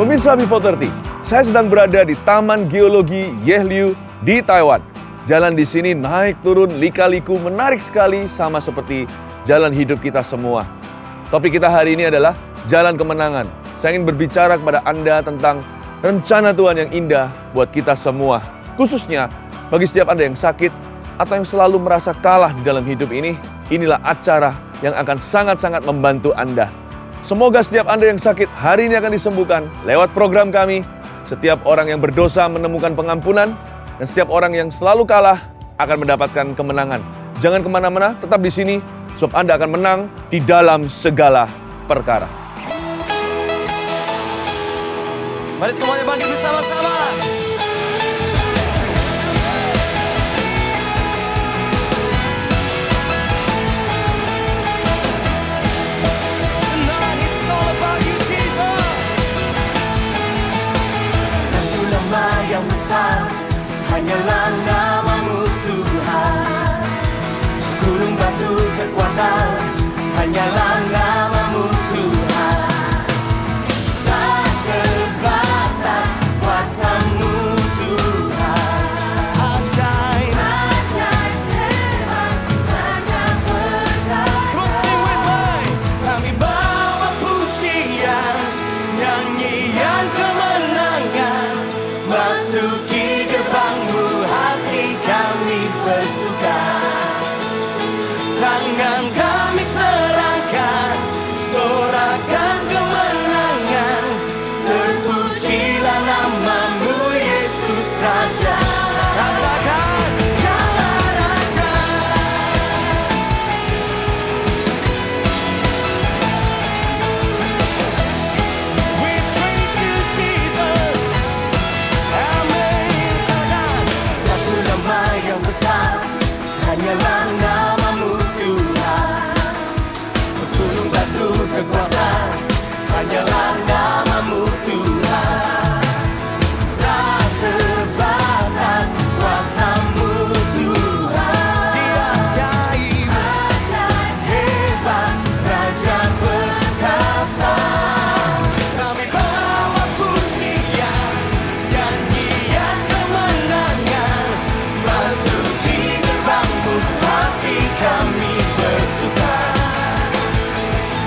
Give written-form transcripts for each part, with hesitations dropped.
Pemirsa Before 30, saya sedang berada di Taman Geologi Yehliu di Taiwan. Jalan di sini naik turun lika-liku menarik sekali sama seperti jalan hidup kita semua. Topik kita hari ini adalah jalan kemenangan. Saya ingin berbicara kepada Anda tentang rencana Tuhan yang indah buat kita semua. Khususnya bagi setiap Anda yang sakit atau yang selalu merasa kalah di dalam hidup ini, inilah acara yang akan sangat-sangat membantu Anda. Semoga setiap Anda yang sakit hari ini akan disembuhkan lewat program kami. Setiap orang yang berdosa menemukan pengampunan, dan setiap orang yang selalu kalah akan mendapatkan kemenangan. Jangan kemana-mana, tetap di sini, sebab Anda akan menang di dalam segala perkara. Mari semuanya bangkit bersama-sama. Yang besar, hanyalah nama-Mu Tuhan. Gunung batu kekuatan, hanyalah nama-Mu Tuhan. Tak terbatas kuasa-Mu Tuhan. Ajaib, ajaib, hebat, ajaib perkasa. Come on, sing with me. Kami bawa pujian, nyanyian kemenangan. Masuki gerbang-Mu, hati kami bersuka. Tangan kami terangkat, sorakan kemenangan. Terpujilah nama-Mu, Yesus Raja. Rasakan segala raja. We praise You, Jesus. Satu nama yang besar, hanyalah nama-Mu Tuhan. Gunung batu kekuatan, hanyalah nama-Mu Tuhan. Tak terbatas kuasa-Mu Tuhan. Dia ajaib, Ajaib, hebat, Raja perkasa. kami bawa pujian, nyanyian kemenangan. Masuki gerbang-Mu, hati kami bersuka.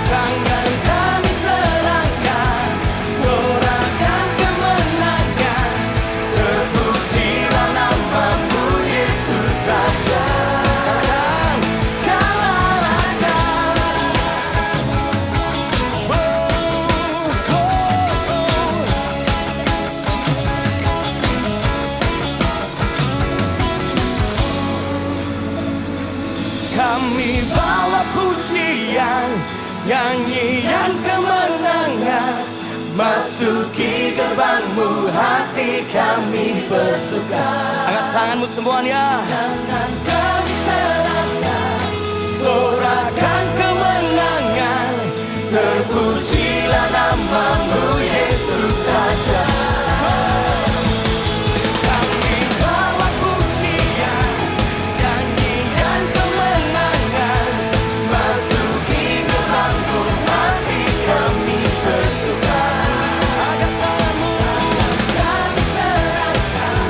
Tangan kami terangkat, sorakan kemenangan. Terpujilah nama-Mu, Yesus Raja. Segala raja. Kami bawa pujian, nyanyian kemenangan. Masuki gerbang-Mu, hati kami bersuka. Angkat tanganmu semuanya. Tangan kami terangkat, Sorakan kemenangan. terpujilah nama-Mu, Yesus Raja. Kami bawa pujian, nyanyian kemenangan. Masuki gerbang-Mu, hati kami bersuka. Angkat tanganmu. Kami terangkat,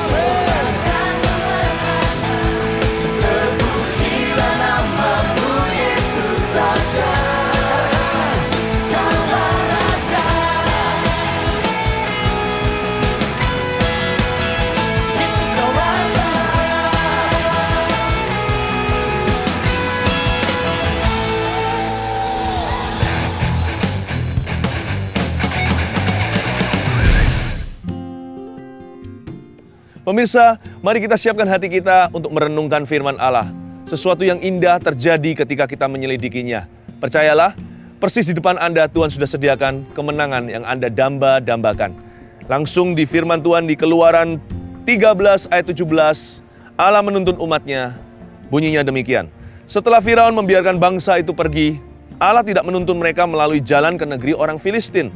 sorakan kemenangan. Terpujilah nama-Mu, Yesus Raja. Segala raja. Yesus kau raja. Pemirsa, mari kita siapkan hati kita untuk merenungkan firman Allah. Sesuatu yang indah terjadi ketika kita menyelidikinya. Percayalah, persis di depan Anda Tuhan sudah sediakan kemenangan yang Anda damba-dambakan. Langsung di firman Tuhan di Keluaran 13 ayat 17, Allah menuntun umatnya, bunyinya demikian. Setelah Firaun membiarkan bangsa itu pergi, Allah tidak menuntun mereka melalui jalan ke negeri orang Filistin.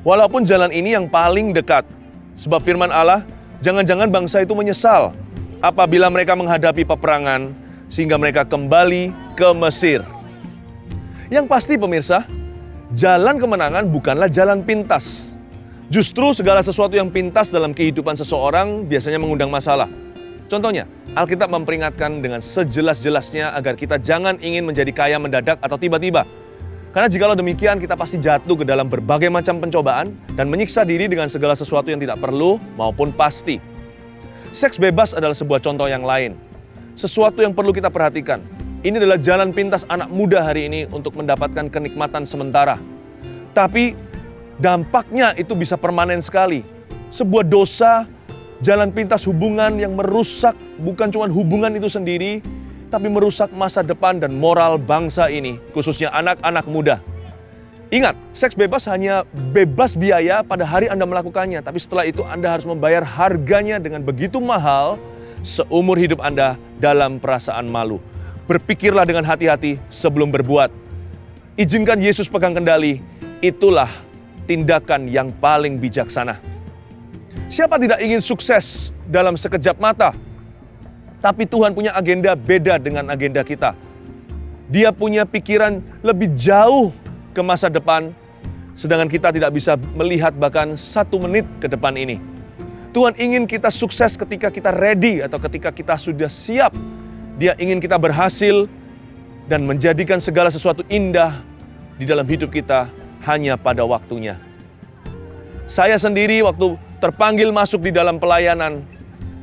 Walaupun jalan ini yang paling dekat. Sebab firman Allah, jangan-jangan bangsa itu menyesal apabila mereka menghadapi peperangan sehingga mereka kembali ke Mesir. Yang pasti pemirsa, jalan kemenangan bukanlah jalan pintas. Justru segala sesuatu yang pintas dalam kehidupan seseorang biasanya mengundang masalah. Contohnya, Alkitab memperingatkan dengan sejelas-jelasnya agar kita jangan ingin menjadi kaya mendadak atau tiba-tiba. Karena jikalau demikian, kita pasti jatuh ke dalam berbagai macam pencobaan dan menyiksa diri dengan segala sesuatu yang tidak perlu maupun pasti. Seks bebas adalah sebuah contoh yang lain. Sesuatu yang perlu kita perhatikan. Ini adalah jalan pintas anak muda hari ini untuk mendapatkan kenikmatan sementara. Tapi dampaknya itu bisa permanen sekali. Sebuah dosa, jalan pintas hubungan yang merusak bukan cuma hubungan itu sendiri, tapi merusak masa depan dan moral bangsa ini, khususnya anak-anak muda. Ingat, seks bebas hanya bebas biaya pada hari Anda melakukannya, tapi setelah itu Anda harus membayar harganya dengan begitu mahal seumur hidup Anda dalam perasaan malu. Berpikirlah dengan hati-hati sebelum berbuat. Izinkan Yesus pegang kendali, itulah tindakan yang paling bijaksana. Siapa tidak ingin sukses dalam sekejap mata? Tapi Tuhan punya agenda beda dengan agenda kita. Dia punya pikiran lebih jauh ke masa depan, sedangkan kita tidak bisa melihat bahkan 1 menit ke depan ini. Tuhan ingin kita sukses ketika kita ready atau ketika kita sudah siap. Dia ingin kita berhasil dan menjadikan segala sesuatu indah di dalam hidup kita hanya pada waktunya. Saya sendiri waktu terpanggil masuk di dalam pelayanan,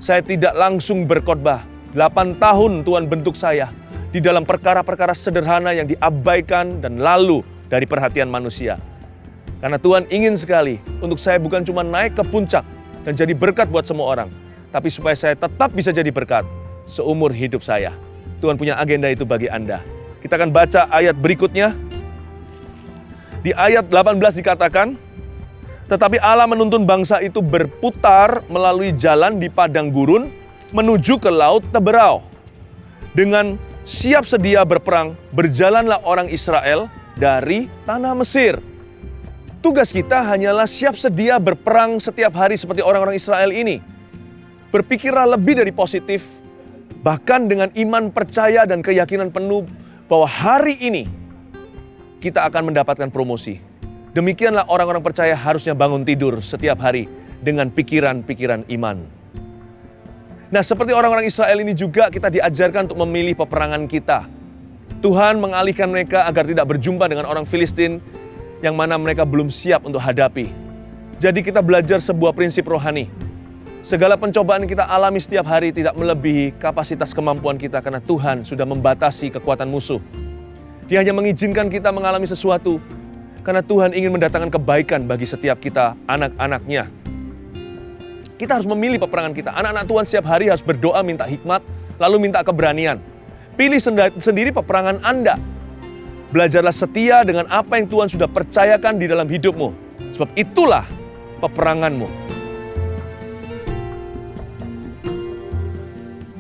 saya tidak langsung berkhotbah. 8 tahun Tuhan bentuk saya di dalam perkara-perkara sederhana yang diabaikan dan lalu dari perhatian manusia. Karena Tuhan ingin sekali untuk saya bukan cuma naik ke puncak dan jadi berkat buat semua orang, tapi supaya saya tetap bisa jadi berkat seumur hidup saya. Tuhan punya agenda itu bagi Anda. Kita akan baca ayat berikutnya. Di ayat 18 dikatakan, tetapi Allah menuntun bangsa itu berputar melalui jalan di padang gurun menuju ke laut Teberau. Dengan siap sedia berperang, berjalanlah orang Israel dari tanah Mesir. Tugas kita hanyalah siap sedia berperang setiap hari seperti orang-orang Israel ini. Berpikirlah lebih dari positif, bahkan dengan iman, percaya, dan keyakinan penuh bahwa hari ini kita akan mendapatkan promosi. Demikianlah orang-orang percaya harusnya bangun tidur setiap hari dengan pikiran-pikiran iman. Nah, seperti orang-orang Israel ini juga kita diajarkan untuk memilih peperangan kita. Tuhan mengalihkan mereka agar tidak berjumpa dengan orang Filistin yang mana mereka belum siap untuk hadapi. Jadi kita belajar sebuah prinsip rohani. Segala pencobaan yang kita alami setiap hari tidak melebihi kapasitas kemampuan kita karena Tuhan sudah membatasi kekuatan musuh. Dia hanya mengizinkan kita mengalami sesuatu karena Tuhan ingin mendatangkan kebaikan bagi setiap kita, anak-anaknya. Kita harus memilih peperangan kita. Anak-anak Tuhan setiap hari harus berdoa, minta hikmat, lalu minta keberanian. Pilih sendiri peperangan Anda. Belajarlah setia dengan apa yang Tuhan sudah percayakan di dalam hidupmu. Sebab itulah peperanganmu.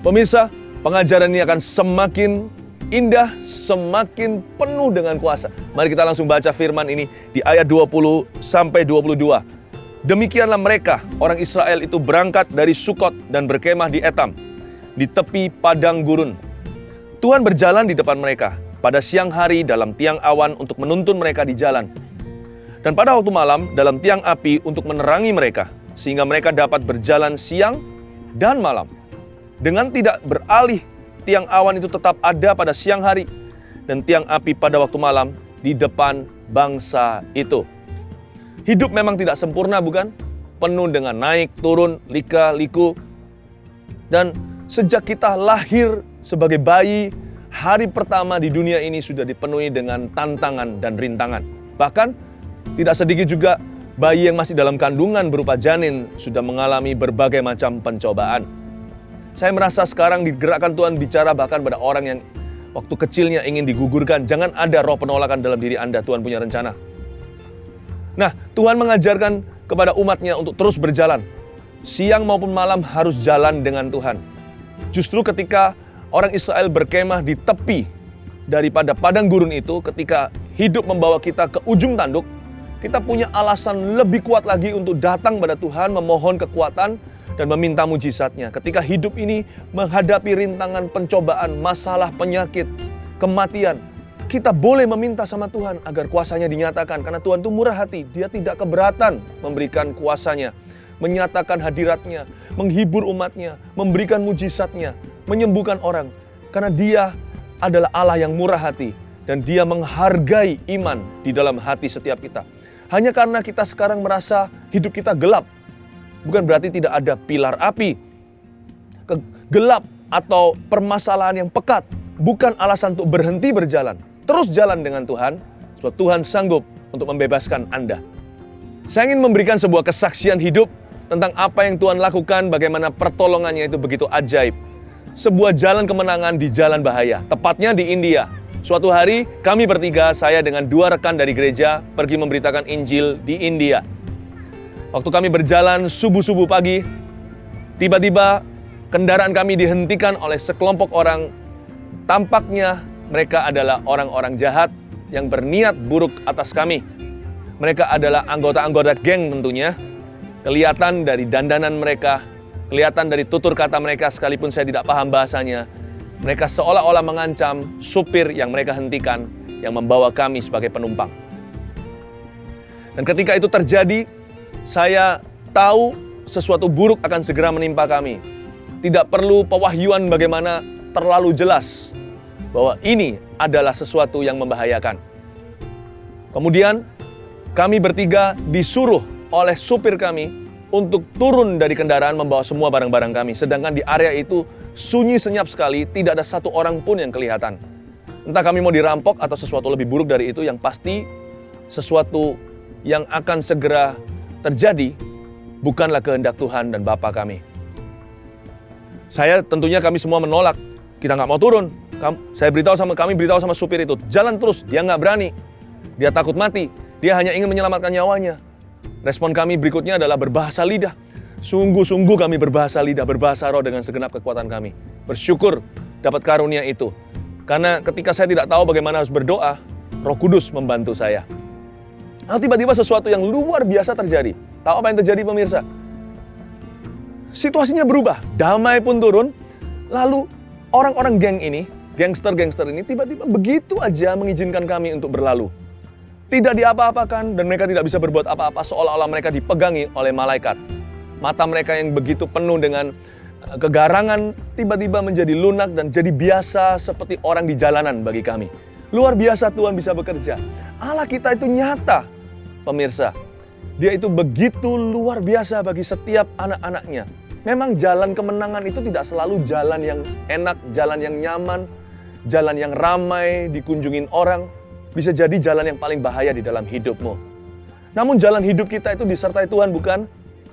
Pemirsa, pengajaran ini akan semakin indah, semakin penuh dengan kuasa. Mari kita langsung baca firman ini di ayat 20 sampai 22. Demikianlah mereka, orang Israel itu berangkat dari Sukot dan berkemah di Etam, di tepi padang gurun. Tuhan berjalan di depan mereka pada siang hari dalam tiang awan untuk menuntun mereka di jalan. Dan pada waktu malam dalam tiang api untuk menerangi mereka, sehingga mereka dapat berjalan siang dan malam. Dengan tidak beralih, tiang awan itu tetap ada pada siang hari, dan tiang api pada waktu malam di depan bangsa itu. Hidup memang tidak sempurna, bukan? Penuh dengan naik, turun, lika-liku. Dan sejak kita lahir sebagai bayi, hari pertama di dunia ini sudah dipenuhi dengan tantangan dan rintangan. Bahkan tidak sedikit juga bayi yang masih dalam kandungan berupa janin sudah mengalami berbagai macam pencobaan. Saya merasa sekarang digerakkan Tuhan bicara bahkan pada orang yang waktu kecilnya ingin digugurkan. Jangan ada roh penolakan dalam diri Anda, Tuhan punya rencana. Nah, Tuhan mengajarkan kepada umatnya untuk terus berjalan. Siang maupun malam harus jalan dengan Tuhan. Justru ketika orang Israel berkemah di tepi daripada padang gurun itu, ketika hidup membawa kita ke ujung tanduk, kita punya alasan lebih kuat lagi untuk datang pada Tuhan, memohon kekuatan, dan meminta mujizatnya. Ketika hidup ini menghadapi rintangan, pencobaan, masalah, penyakit, kematian, kita boleh meminta sama Tuhan agar kuasanya dinyatakan. Karena Tuhan itu murah hati, Dia tidak keberatan memberikan kuasanya, menyatakan hadiratnya, menghibur umatnya, memberikan mujizatnya, menyembuhkan orang. Karena Dia adalah Allah yang murah hati dan Dia menghargai iman di dalam hati setiap kita. Hanya karena kita sekarang merasa hidup kita gelap, bukan berarti tidak ada pilar api. Gelap atau permasalahan yang pekat bukan alasan untuk berhenti berjalan. Terus jalan dengan Tuhan, sebab Tuhan sanggup untuk membebaskan Anda. Saya ingin memberikan sebuah kesaksian hidup tentang apa yang Tuhan lakukan, bagaimana pertolongannya itu begitu ajaib. Sebuah jalan kemenangan di jalan bahaya, tepatnya di India. Suatu hari kami bertiga, saya dengan 2 rekan dari gereja, pergi memberitakan Injil di India. Waktu kami berjalan subuh-subuh pagi, tiba-tiba kendaraan kami dihentikan oleh sekelompok orang. Tampaknya mereka adalah orang-orang jahat yang berniat buruk atas kami. Mereka adalah anggota-anggota geng tentunya. Kelihatan dari dandanan mereka, kelihatan dari tutur kata mereka sekalipun saya tidak paham bahasanya. Mereka seolah-olah mengancam supir yang mereka hentikan, yang membawa kami sebagai penumpang. Dan ketika itu terjadi, saya tahu sesuatu buruk akan segera menimpa kami. Tidak perlu pewahyuan bagaimana terlalu jelas bahwa ini adalah sesuatu yang membahayakan. Kemudian kami bertiga disuruh oleh supir kami untuk turun dari kendaraan membawa semua barang-barang kami. Sedangkan di area itu sunyi senyap sekali, tidak ada satu orang pun yang kelihatan. Entah kami mau dirampok atau sesuatu lebih buruk dari itu, yang pasti sesuatu yang akan segera terjadi bukanlah kehendak Tuhan dan Bapa kami. Tentunya kami semua menolak. Kita nggak mau turun. Kami beritahu sama supir itu, jalan terus. Dia nggak berani. Dia takut mati. Dia hanya ingin menyelamatkan nyawanya. Respon kami berikutnya adalah berbahasa lidah. Sungguh-sungguh kami berbahasa lidah, berbahasa roh dengan segenap kekuatan kami. Bersyukur dapat karunia itu. Karena ketika saya tidak tahu bagaimana harus berdoa, Roh Kudus membantu saya. Lalu tiba-tiba sesuatu yang luar biasa terjadi. Tahu apa yang terjadi, pemirsa? Situasinya berubah. Damai pun turun. Lalu orang-orang geng ini, gangster-gangster ini tiba-tiba begitu aja mengizinkan kami untuk berlalu. Tidak diapa-apakan dan mereka tidak bisa berbuat apa-apa, seolah-olah mereka dipegangi oleh malaikat. Mata mereka yang begitu penuh dengan kegarangan tiba-tiba menjadi lunak dan jadi biasa seperti orang di jalanan bagi kami. Luar biasa Tuhan bisa bekerja. Allah kita itu nyata, pemirsa. Dia itu begitu luar biasa bagi setiap anak-anaknya. Memang jalan kemenangan itu tidak selalu jalan yang enak, jalan yang nyaman, jalan yang ramai, dikunjungin orang. Bisa jadi jalan yang paling bahaya di dalam hidupmu. Namun jalan hidup kita itu disertai Tuhan, bukan?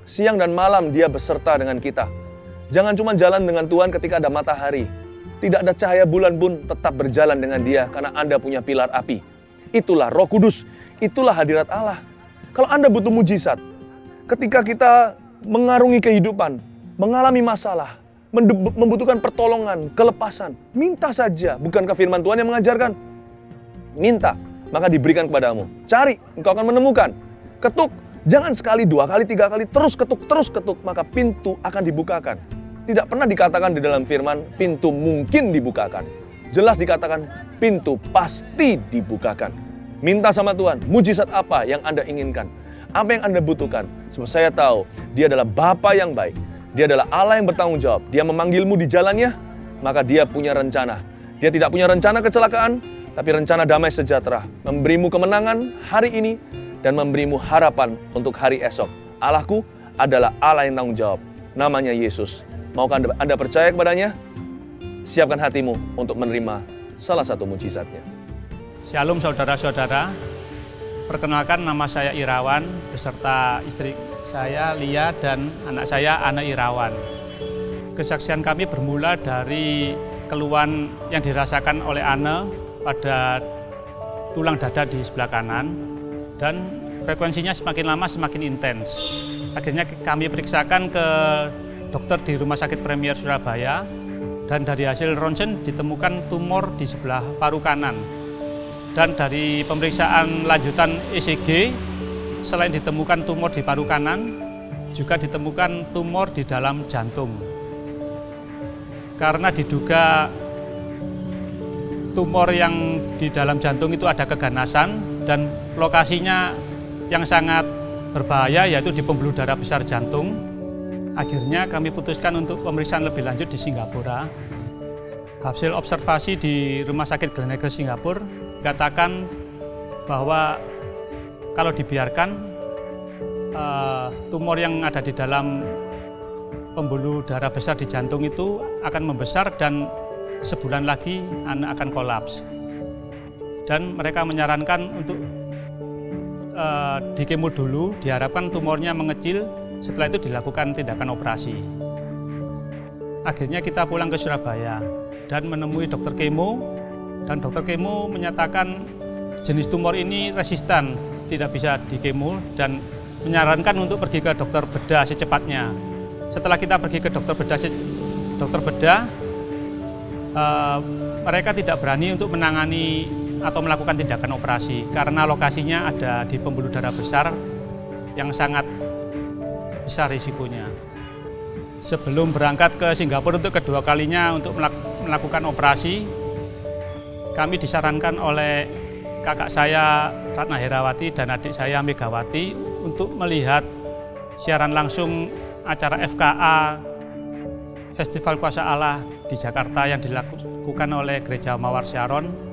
Siang dan malam Dia beserta dengan kita. Jangan cuma jalan dengan Tuhan ketika ada matahari. Tidak ada cahaya bulan pun tetap berjalan dengan Dia karena Anda punya pilar api. Itulah Roh Kudus, itulah hadirat Allah. Kalau Anda butuh mujizat, ketika kita mengarungi kehidupan, mengalami masalah, membutuhkan pertolongan, kelepasan, minta saja. Bukankah firman Tuhan yang mengajarkan? Minta, maka diberikan kepadamu. Cari, engkau akan menemukan. Ketuk, jangan sekali, 2 kali, 3 kali, terus ketuk, maka pintu akan dibukakan. Tidak pernah dikatakan di dalam firman, pintu mungkin dibukakan. Jelas dikatakan, pintu pasti dibukakan. Minta sama Tuhan, mujizat apa yang Anda inginkan? Apa yang Anda butuhkan? Sebab saya tahu, Dia adalah Bapa yang baik. Dia adalah Allah yang bertanggung jawab. Dia memanggilmu di jalannya, maka Dia punya rencana. Dia tidak punya rencana kecelakaan, tapi rencana damai sejahtera. Memberimu kemenangan hari ini, dan memberimu harapan untuk hari esok. Allahku adalah Allah yang tanggung jawab. Namanya Yesus. Maukah Anda percaya kepadanya? Siapkan hatimu untuk menerima salah satu mujizatnya. Shalom saudara-saudara, perkenalkan nama saya Irawan beserta istri saya Lia dan anak saya Ana Irawan. Kesaksian kami bermula dari keluhan yang dirasakan oleh Ana pada tulang dada di sebelah kanan dan frekuensinya semakin lama semakin intens. Akhirnya kami periksakan ke dokter di Rumah Sakit Premier Surabaya dan dari hasil ronsen ditemukan tumor di sebelah paru kanan. Dan dari pemeriksaan lanjutan ECG, selain ditemukan tumor di paru kanan, juga ditemukan tumor di dalam jantung. Karena diduga tumor yang di dalam jantung itu ada keganasan dan lokasinya yang sangat berbahaya yaitu di pembuluh darah besar jantung. Akhirnya kami putuskan untuk pemeriksaan lebih lanjut di Singapura. Hasil observasi di Rumah Sakit Gleneagles Singapura katakan bahwa kalau dibiarkan tumor yang ada di dalam pembuluh darah besar di jantung itu akan membesar dan sebulan lagi anak akan kolaps. Dan mereka menyarankan untuk dikemo dulu, diharapkan tumornya mengecil, setelah itu dilakukan tindakan operasi. Akhirnya kita pulang ke Surabaya dan menemui dokter kemo, dan dokter kemo menyatakan jenis tumor ini resistan, tidak bisa dikemo, dan menyarankan untuk pergi ke dokter bedah secepatnya. Setelah kita pergi ke dokter bedah, mereka tidak berani untuk menangani atau melakukan tindakan operasi karena lokasinya ada di pembuluh darah besar yang sangat besar risikonya. Sebelum berangkat ke Singapura untuk kedua kalinya untuk melakukan operasi, kami disarankan oleh kakak saya Ratna Herawati dan adik saya Megawati untuk melihat siaran langsung acara FKA Festival Kuasa Allah di Jakarta yang dilakukan oleh Gereja Mawar Sharon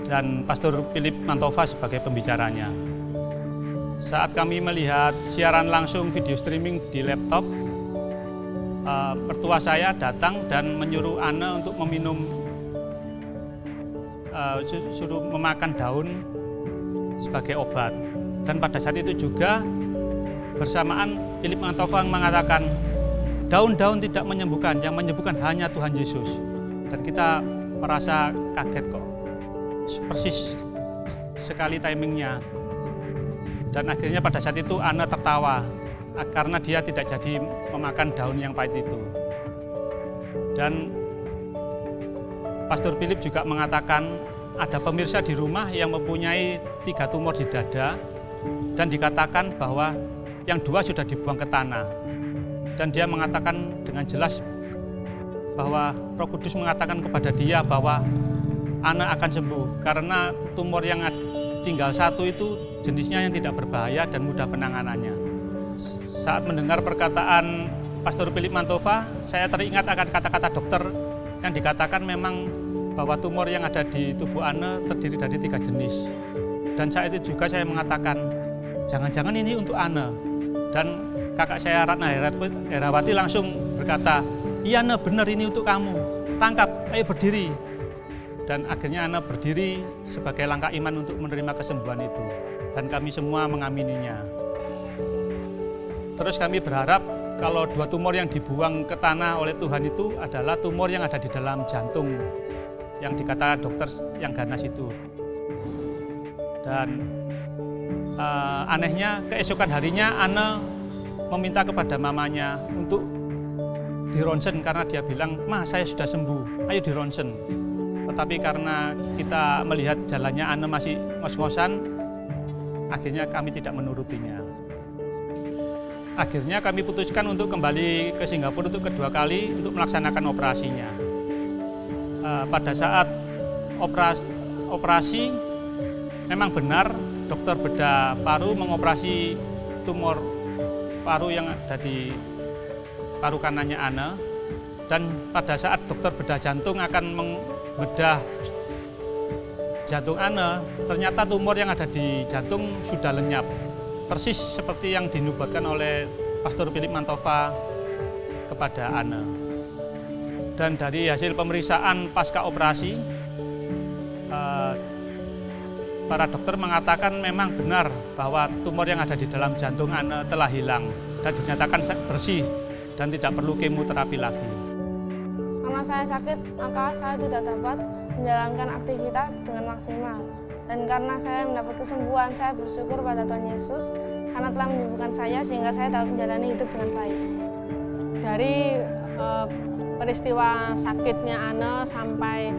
dan Pastor Philip Mantova sebagai pembicaranya. Saat kami melihat siaran langsung video streaming di laptop, mertua saya datang dan menyuruh Anne untuk suruh memakan daun sebagai obat. Dan pada saat itu juga bersamaan Philip Mantova mengatakan daun-daun tidak menyembuhkan, yang menyembuhkan hanya Tuhan Yesus. Dan kita merasa kaget kok, persis sekali timingnya. Dan akhirnya pada saat itu Anne tertawa karena dia tidak jadi memakan daun yang pahit itu. Dan Pastor Philip juga mengatakan ada pemirsa di rumah yang mempunyai 3 tumor di dada dan dikatakan bahwa yang 2 sudah dibuang ke tanah. Dan dia mengatakan dengan jelas bahwa Roh Kudus mengatakan kepada dia bahwa Anne akan sembuh karena tumor yang tinggal 1 itu jenisnya yang tidak berbahaya dan mudah penanganannya. Saat mendengar perkataan Pastor Philip Mantova, saya teringat akan kata-kata dokter yang dikatakan memang bahwa tumor yang ada di tubuh Anne terdiri dari 3 jenis. Dan saat itu juga saya mengatakan, jangan-jangan ini untuk Anne. Dan kakak saya Ratna Herawati langsung berkata, iya Anne, benar ini untuk kamu, tangkap, ayo berdiri. Dan akhirnya Anne berdiri sebagai langkah iman untuk menerima kesembuhan itu. Dan kami semua mengamininya. Terus kami berharap kalau 2 tumor yang dibuang ke tanah oleh Tuhan itu adalah tumor yang ada di dalam jantung yang dikatakan dokter yang ganas itu. Dan anehnya keesokan harinya Anne meminta kepada mamanya untuk dironsen karena dia bilang, "Ma, saya sudah sembuh, ayo dironsen." Tetapi karena kita melihat jalannya Anne masih ngos-ngosan, akhirnya kami tidak menurutinya. Akhirnya kami putuskan untuk kembali ke Singapura untuk kedua kali untuk melaksanakan operasinya. Pada saat operasi, memang benar dokter bedah paru mengoperasi tumor paru yang ada di paru kanannya Anne. Dan pada saat dokter bedah jantung akan membedah jantung Anne, ternyata tumor yang ada di jantung sudah lenyap. Persis seperti yang dinubuatkan oleh Pastor Philip Mantova kepada Anne. Dan dari hasil pemeriksaan pasca operasi, para dokter mengatakan memang benar bahwa tumor yang ada di dalam jantung Anne telah hilang dan dinyatakan bersih dan tidak perlu kemoterapi lagi. Karena saya sakit, maka saya tidak dapat menjalankan aktivitas dengan maksimal. Dan karena saya mendapat kesembuhan, saya bersyukur pada Tuhan Yesus karena telah menyembuhkan saya sehingga saya dapat menjalani hidup dengan baik. Dari peristiwa sakitnya Anne sampai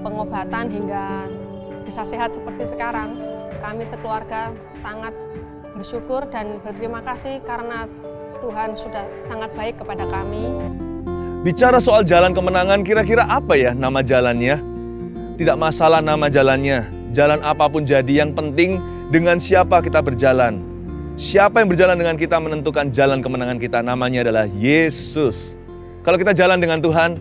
pengobatan hingga bisa sehat seperti sekarang, kami sekeluarga sangat bersyukur dan berterima kasih karena Tuhan sudah sangat baik kepada kami. Bicara soal jalan kemenangan, kira-kira apa ya nama jalannya? Tidak masalah nama jalannya, jalan apapun jadi, yang penting dengan siapa kita berjalan. Siapa yang berjalan dengan kita menentukan jalan kemenangan kita, namanya adalah Yesus. Kalau kita jalan dengan Tuhan,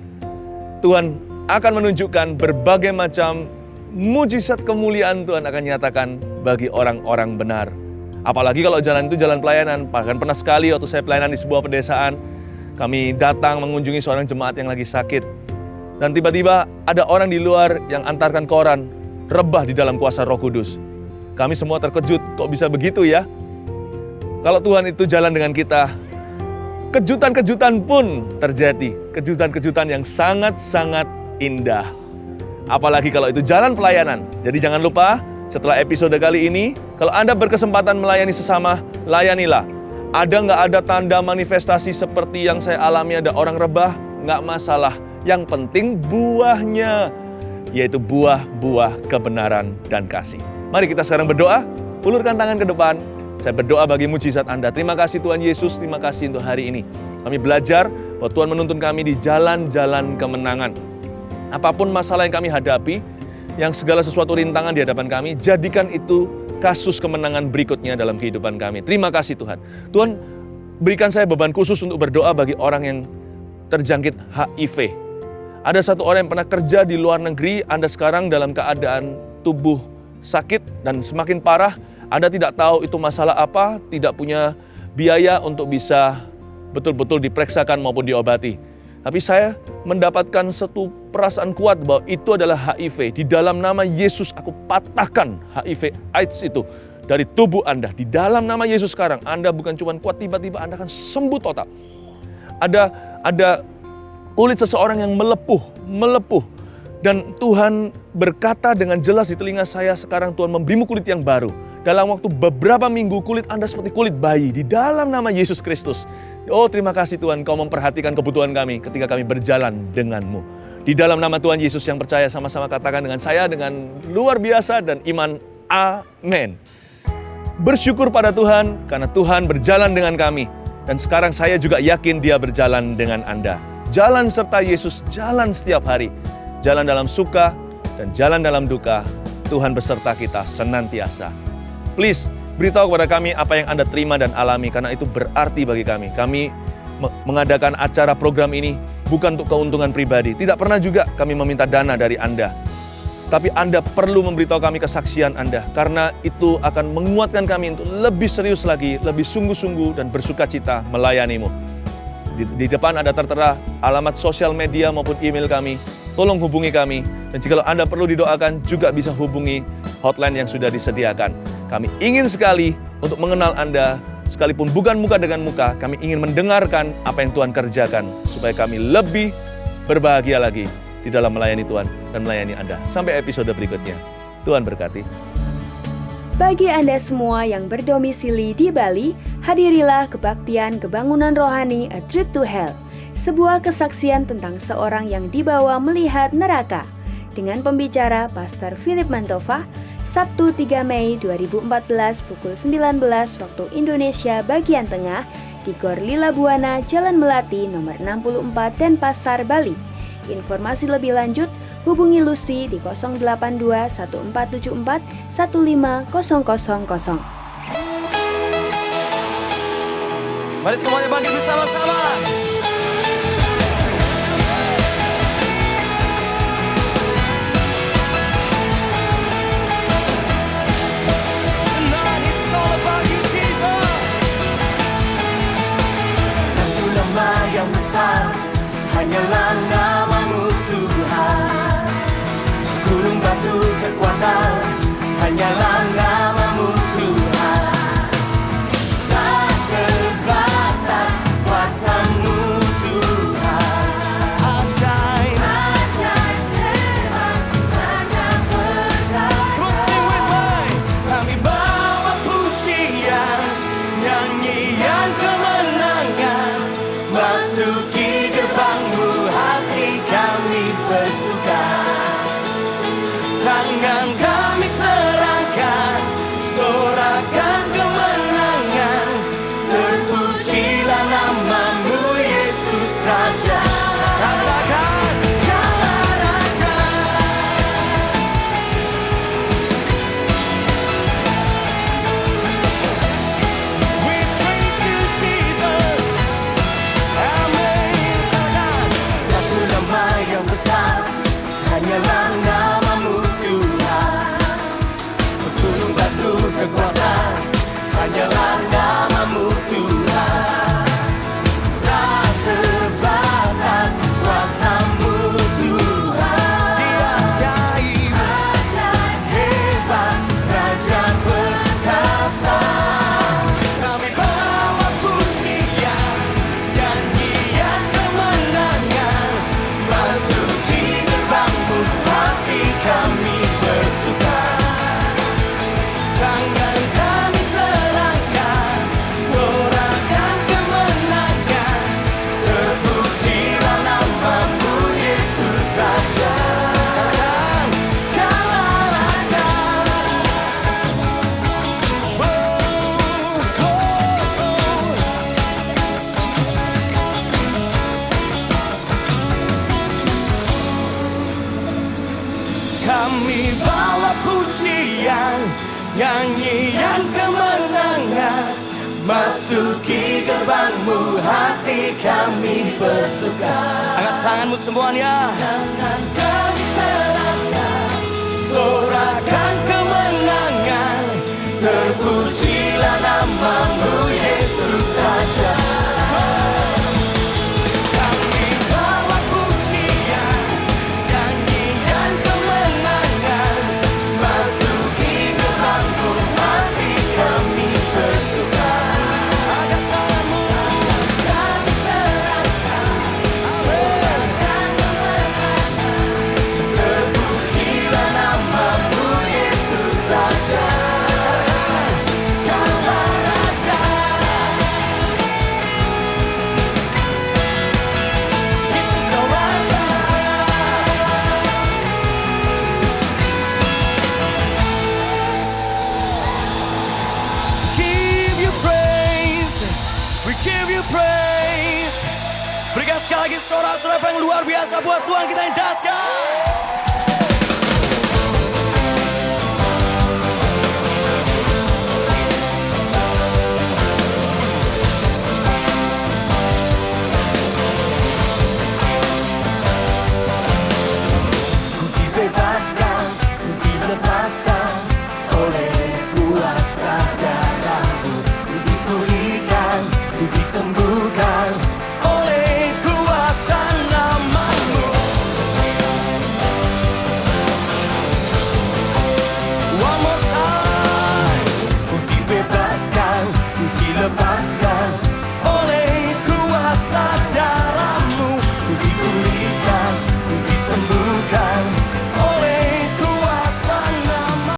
Tuhan akan menunjukkan berbagai macam mujizat kemuliaan Tuhan akan nyatakan bagi orang-orang benar. Apalagi kalau jalan itu jalan pelayanan. Bahkan pernah sekali waktu saya pelayanan di sebuah pedesaan, kami datang mengunjungi seorang jemaat yang lagi sakit. Dan tiba-tiba ada orang di luar yang antarkan koran, rebah di dalam kuasa Roh Kudus. Kami semua terkejut, kok bisa begitu ya? Kalau Tuhan itu jalan dengan kita, kejutan-kejutan pun terjadi. Kejutan-kejutan yang sangat-sangat indah. Apalagi kalau itu jalan pelayanan. Jadi jangan lupa, setelah episode kali ini, kalau Anda berkesempatan melayani sesama, layanilah. Ada nggak ada tanda manifestasi seperti yang saya alami, ada orang rebah? Nggak masalah. Yang penting buahnya, yaitu buah-buah kebenaran dan kasih. Mari kita sekarang berdoa, ulurkan tangan ke depan. Saya berdoa bagi mujizat Anda. Terima kasih Tuhan Yesus, terima kasih untuk hari ini. Kami belajar bahwa Tuhan menuntun kami di jalan-jalan kemenangan. Apapun masalah yang kami hadapi, yang segala sesuatu rintangan di hadapan kami, jadikan itu kasus kemenangan berikutnya dalam kehidupan kami. Terima kasih Tuhan. Tuhan, berikan saya beban khusus untuk berdoa bagi orang yang terjangkit HIV. Ada satu orang yang pernah kerja di luar negeri, Anda sekarang dalam keadaan tubuh sakit dan semakin parah. Anda tidak tahu itu masalah apa, tidak punya biaya untuk bisa betul-betul diperiksakan maupun diobati. Tapi saya mendapatkan satu perasaan kuat bahwa itu adalah HIV. Di dalam nama Yesus aku patahkan HIV AIDS itu dari tubuh Anda. Di dalam nama Yesus sekarang, Anda bukan cuma kuat, tiba-tiba Anda akan sembuh total. Ada kulit seseorang yang melepuh. Dan Tuhan berkata dengan jelas di telinga saya, sekarang Tuhan memberimu kulit yang baru. Dalam waktu beberapa minggu, kulit Anda seperti kulit bayi di dalam nama Yesus Kristus. Oh, terima kasih Tuhan, Kau memperhatikan kebutuhan kami ketika kami berjalan denganmu. Di dalam nama Tuhan Yesus yang percaya, sama-sama katakan dengan saya dengan luar biasa dan iman, amin. Bersyukur pada Tuhan karena Tuhan berjalan dengan kami. Dan sekarang saya juga yakin Dia berjalan dengan Anda. Jalan serta Yesus, jalan setiap hari. Jalan dalam suka dan jalan dalam duka. Tuhan beserta kita senantiasa. Please, beritahu kepada kami apa yang Anda terima dan alami, karena itu berarti bagi kami. Kami mengadakan acara program ini bukan untuk keuntungan pribadi. Tidak pernah juga kami meminta dana dari Anda. Tapi Anda perlu memberitahu kami kesaksian Anda, karena itu akan menguatkan kami untuk lebih serius lagi, lebih sungguh-sungguh dan bersukacita melayanimu. Di depan ada tertera alamat sosial media maupun email kami. Tolong hubungi kami. Dan jika Anda perlu didoakan, juga bisa hubungi hotline yang sudah disediakan. Kami ingin sekali untuk mengenal Anda, sekalipun bukan muka dengan muka. Kami ingin mendengarkan apa yang Tuhan kerjakan, supaya kami lebih berbahagia lagi di dalam melayani Tuhan dan melayani Anda. Sampai episode berikutnya. Tuhan berkati. Bagi Anda semua yang berdomisili di Bali, hadirilah kebaktian kebangunan rohani A Trip to Hell, sebuah kesaksian tentang seorang yang dibawa melihat neraka, dengan pembicara Pastor Philip Mantova, Sabtu 3 Mei 2014 pukul 19 waktu Indonesia bagian tengah di Gor Lila Buana, Jalan Melati nomor 64 Denpasar, Bali. Informasi lebih lanjut hubungi Lucy di 082 1474 15000. Mari semuanya bangkit bersama-sama. Tonight it's all about you, Jesus. Satu nama yang besar, hanyalah namamu Tuhan. Gunung batu kekuatan, hanyalah namamu Tuhan. Tak terbatas kuasamu Tuhan. Ajaib, ajaib hebat, ajaib berkata. Come on, sing with me. Kami bawa pujian, nyanyian kemenangan, masuki gerbangmu, hati kami bersuka. Tangan kami terangkat, sorakan kemenangan, terpujilah namamu Yesus Raja. Rasakan segala raja. nyanyian kemenangan, masuki gerbangmu, hati kami bersuka. Angkat tanganmu semuanya. Jangan kami terangkan, sorakan kemenangan, terpujilah namamu Yesus Raja. Kami bawa pujian, nyanyian kemenangan, masuki gerbangmu, hati kami bersuka. Angkat tanganmu. Kami terangkan, sorakan kemenangan, terpujilah namamu Yesus Raja. Give you praise. Berikan sekali lagi sorak-sorak yang luar biasa buat Tuhan kita yang dahsyat.